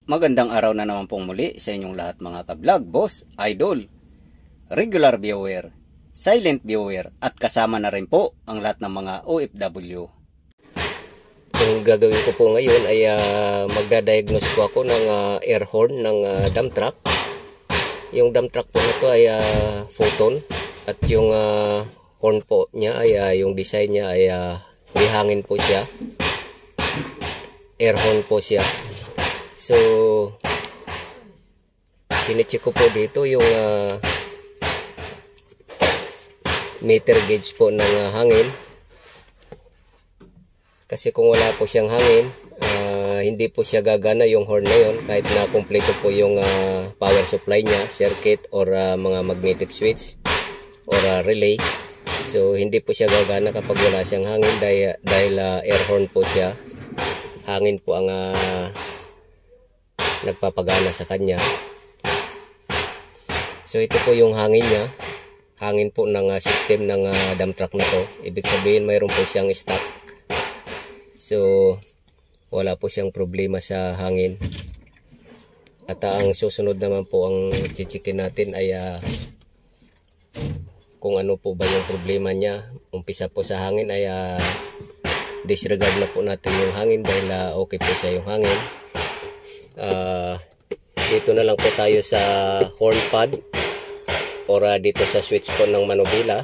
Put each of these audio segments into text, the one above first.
Magandang araw na naman pong muli sa inyong lahat mga ka-vlog, boss, idol, regular viewer, silent viewer at kasama na rin po ang lahat ng mga OFW. Yung gagawin ko po ngayon ay magda-diagnose po ako ng air horn ng dump truck. Yung dump truck po na ito ay photon at yung horn po niya ay yung design niya ay may hangin po siya. Air horn po siya. So, pinicheck ko po dito yung meter gauge po ng hangin. Kasi kung wala po siyang hangin, hindi po siya gagana yung horn na yun kahit na kumpleto po yung power supply niya, circuit or mga magnetic switch or relay. So, hindi po siya gagana kapag wala siyang hangin dahil air horn po siya. Hangin po ang nagpapagana sa kanya. So ito po yung hangin niya, hangin po ng system ng dump truck na to. Ibig sabihin mayroon po siyang stock. So wala po siyang problema sa hangin. At ang susunod naman po ang chichikin natin ay kung ano po ba yung problema niya. Umpisa po sa hangin ay disregard na po natin yung hangin dahil okay po siya yung hangin. Dito na lang po tayo sa horn pad or dito sa switch po ng manubila.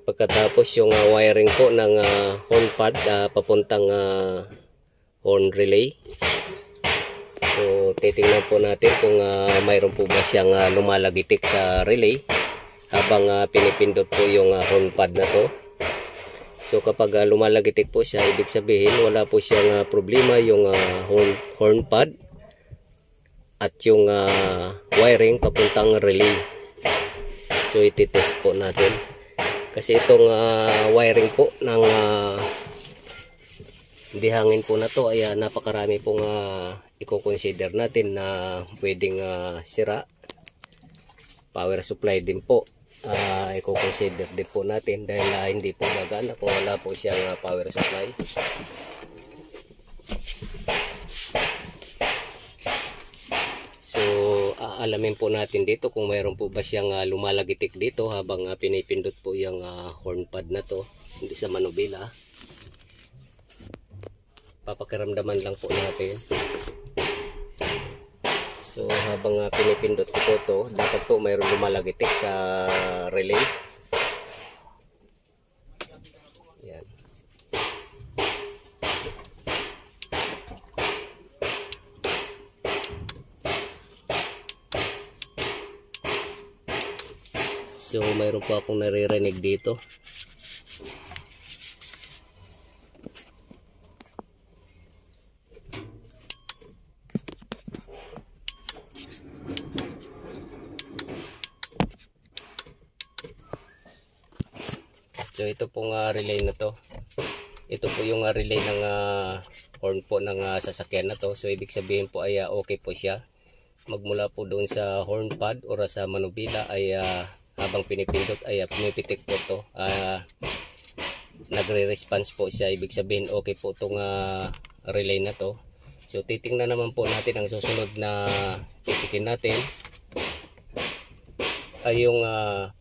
Pagkatapos yung wiring po ng horn pad papuntang horn relay. So titingnan po natin kung mayroon po ba siyang lumalagitik sa relay habang pinipindot po yung horn pad na to. So kapag lumalagitik po siya, ibig sabihin wala po siyang problema yung horn pad at yung wiring papuntang relay. So ititest po natin. Kasi itong wiring po ng hindi hangin po na to ay napakarami pong i-consider natin na pwedeng sira. Power supply din po. I-consider din po natin dahil hindi po gagana kung wala po siyang power supply. So aalamin po natin dito kung mayroon po ba siyang lumalagitik dito habang pinipindot po yung horn pad na to, hindi sa manubila. Papakiramdaman lang po natin. So habang pinipindot ko po to, dapat po mayroon lumalagitik sa relay. Yan. So mayroon po akong naririnig dito. So ito pong relay na to. Ito po yung relay ng horn po ng sasakyan na to. So ibig sabihin po ay okay po siya. Magmula po doon sa horn pad o sa manubila ay habang pinipindot ay pumipitik po to. Nagre-response po siya. Ibig sabihin okay po itong relay na to. So titingnan naman po natin ang susunod na titikin natin ay yung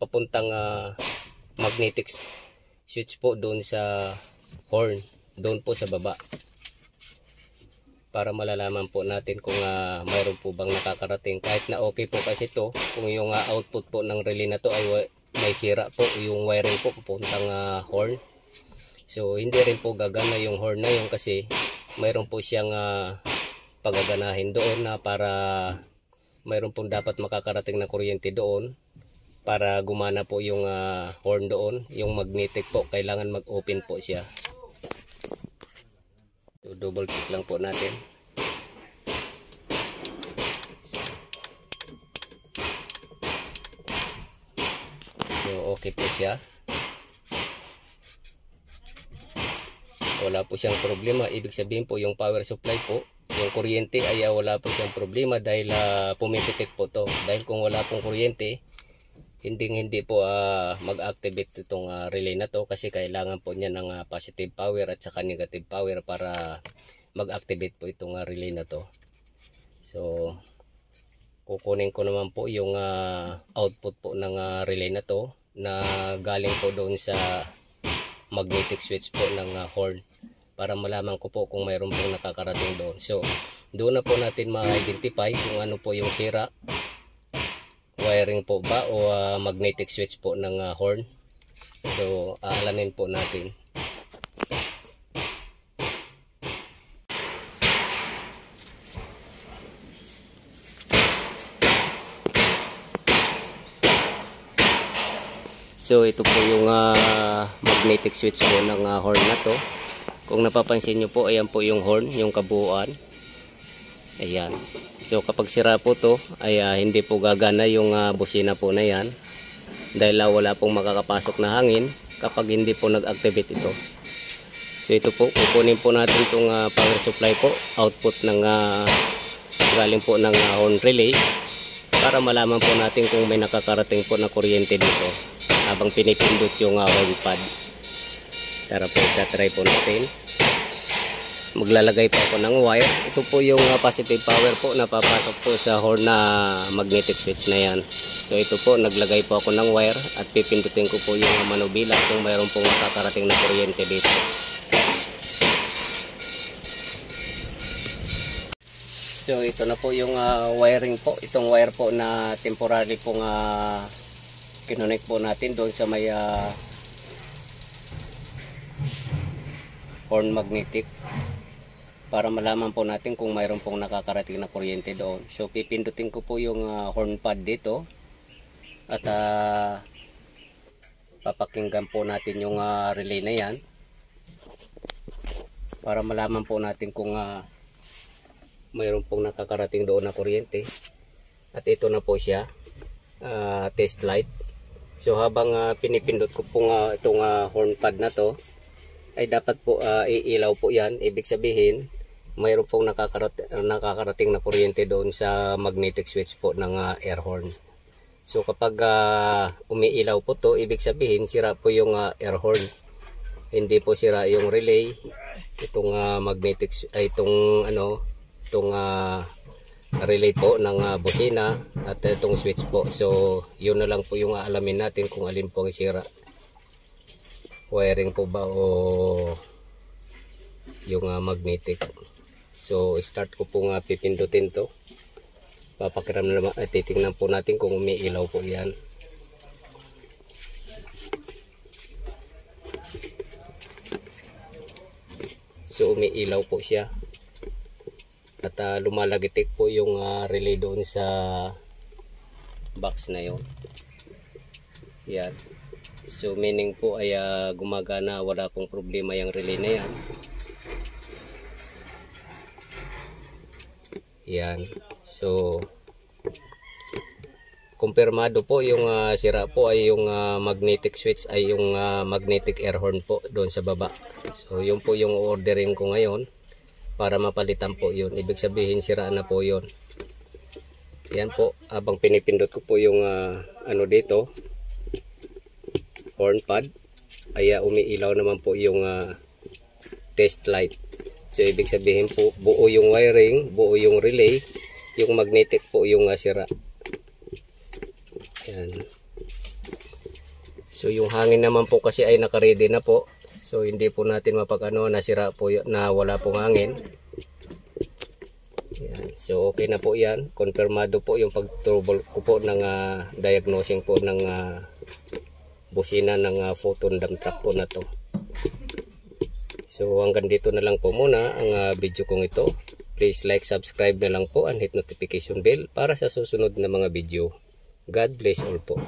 papuntang magnetic switch po doon sa horn, doon po sa baba, para malalaman po natin kung mayroon po bang nakakarating. Kahit na okay po kasi to, kung yung output po ng relay na to ay may sira po yung wiring po papuntang horn. So hindi rin po gagana yung horn na yun kasi mayroon po siyang pagaganahin doon na para mayroon pong dapat makakarating na kuryente doon para gumana po yung horn doon. Yung magnetic po kailangan mag-open po siya. So double check lang po natin. So okay po siya. Wala po siyang problema. Ibig sabihin po yung power supply po, yung kuryente ay wala po siyang problema dahil pumipitik po to. Dahil kung wala pong kuryente, hindi po mag-activate itong relay na to kasi kailangan po niya ng positive power at saka negative power para mag-activate po itong relay na to. So kukunin ko naman po yung output po ng relay na to na galing po doon sa magnetic switch po ng horn, para malaman ko po kung mayroon pong nakakarating doon. So doon na po natin ma-identify kung ano po yung sira, wiring po ba o magnetic switch po ng horn. So aalamin po natin. So ito po yung magnetic switch po ng horn na to. Kung napapansin nyo po, ayan po yung horn, yung kabuuan. Ayan. So kapag sira po to, ay hindi po gagana yung busina po na yan. Dahil wala pong makakapasok na hangin kapag hindi po nag-activate ito. So ito po, kukunin po natin itong power supply po, output ng galing po ng horn relay, para malaman po natin kung may nakakarating po na kuryente dito habang pinipindot yung horn pad. Tara po, try po natin. Maglalagay po ako ng wire. Ito po yung positive power po na papasok po sa horn na magnetic switch na yan. So ito po, naglagay po ako ng wire at pipindutin ko po yung manubila kung mayroon pong makakarating na kuryente dito. So ito na po yung wiring po. Itong wire po na temporary pong kinonect po natin doon sa may horn magnetic, para malaman po natin kung mayroon pong nakakarating na kuryente doon. So pipindutin ko po yung horn pad dito at papakinggan po natin yung relay na yan para malaman po natin kung mayroon pong nakakarating doon na kuryente. At ito na po siya, test light. So habang pinipindot ko po itong horn pad na to, ay dapat po iilaw po yan. Ibig sabihin, mayroon pong nakakarating na kuryente doon sa magnetic switch po ng air horn. So kapag umiilaw po to, ibig sabihin sira po yung air horn. Hindi po sira yung relay, itong magnetic, itong relay po ng busina at itong switch po. So yun na lang po yung aalamin natin kung alin po ang sira, wiring po ba o yung magnetic. So start ko po pipindutin to, papakiram naman, titingnan po natin kung umiilaw po yan. So umiilaw po siya at lumalagitik po yung relay doon sa box na yon. Yan. So meaning po ay gumagana, wala pong problema yung relay na yan. Yan. So kumpirmado po yung sira po ay yung magnetic switch, ay yung magnetic air horn po doon sa baba. So yun po yung ordering ko ngayon para mapalitan po yun. Ibig sabihin sira na po yun. Yan po, habang pinipindot ko po yung dito, horn pad, ay umiilaw naman po yung test light. So ibig sabihin po, buo yung wiring, buo yung relay, yung magnetic po yung sira. Yan. So yung hangin naman po kasi ay naka-ready na po. So hindi po natin nasira po, na wala pong hangin. Yan. So okay na po yan. Konfirmado po yung pag-trouble ko po ng diagnosing po ng busina ng photon dump truck po na to. So hanggang dito na lang po muna ang video kong ito. Please like, subscribe na lang po and hit notification bell para sa susunod na mga video. God bless all po.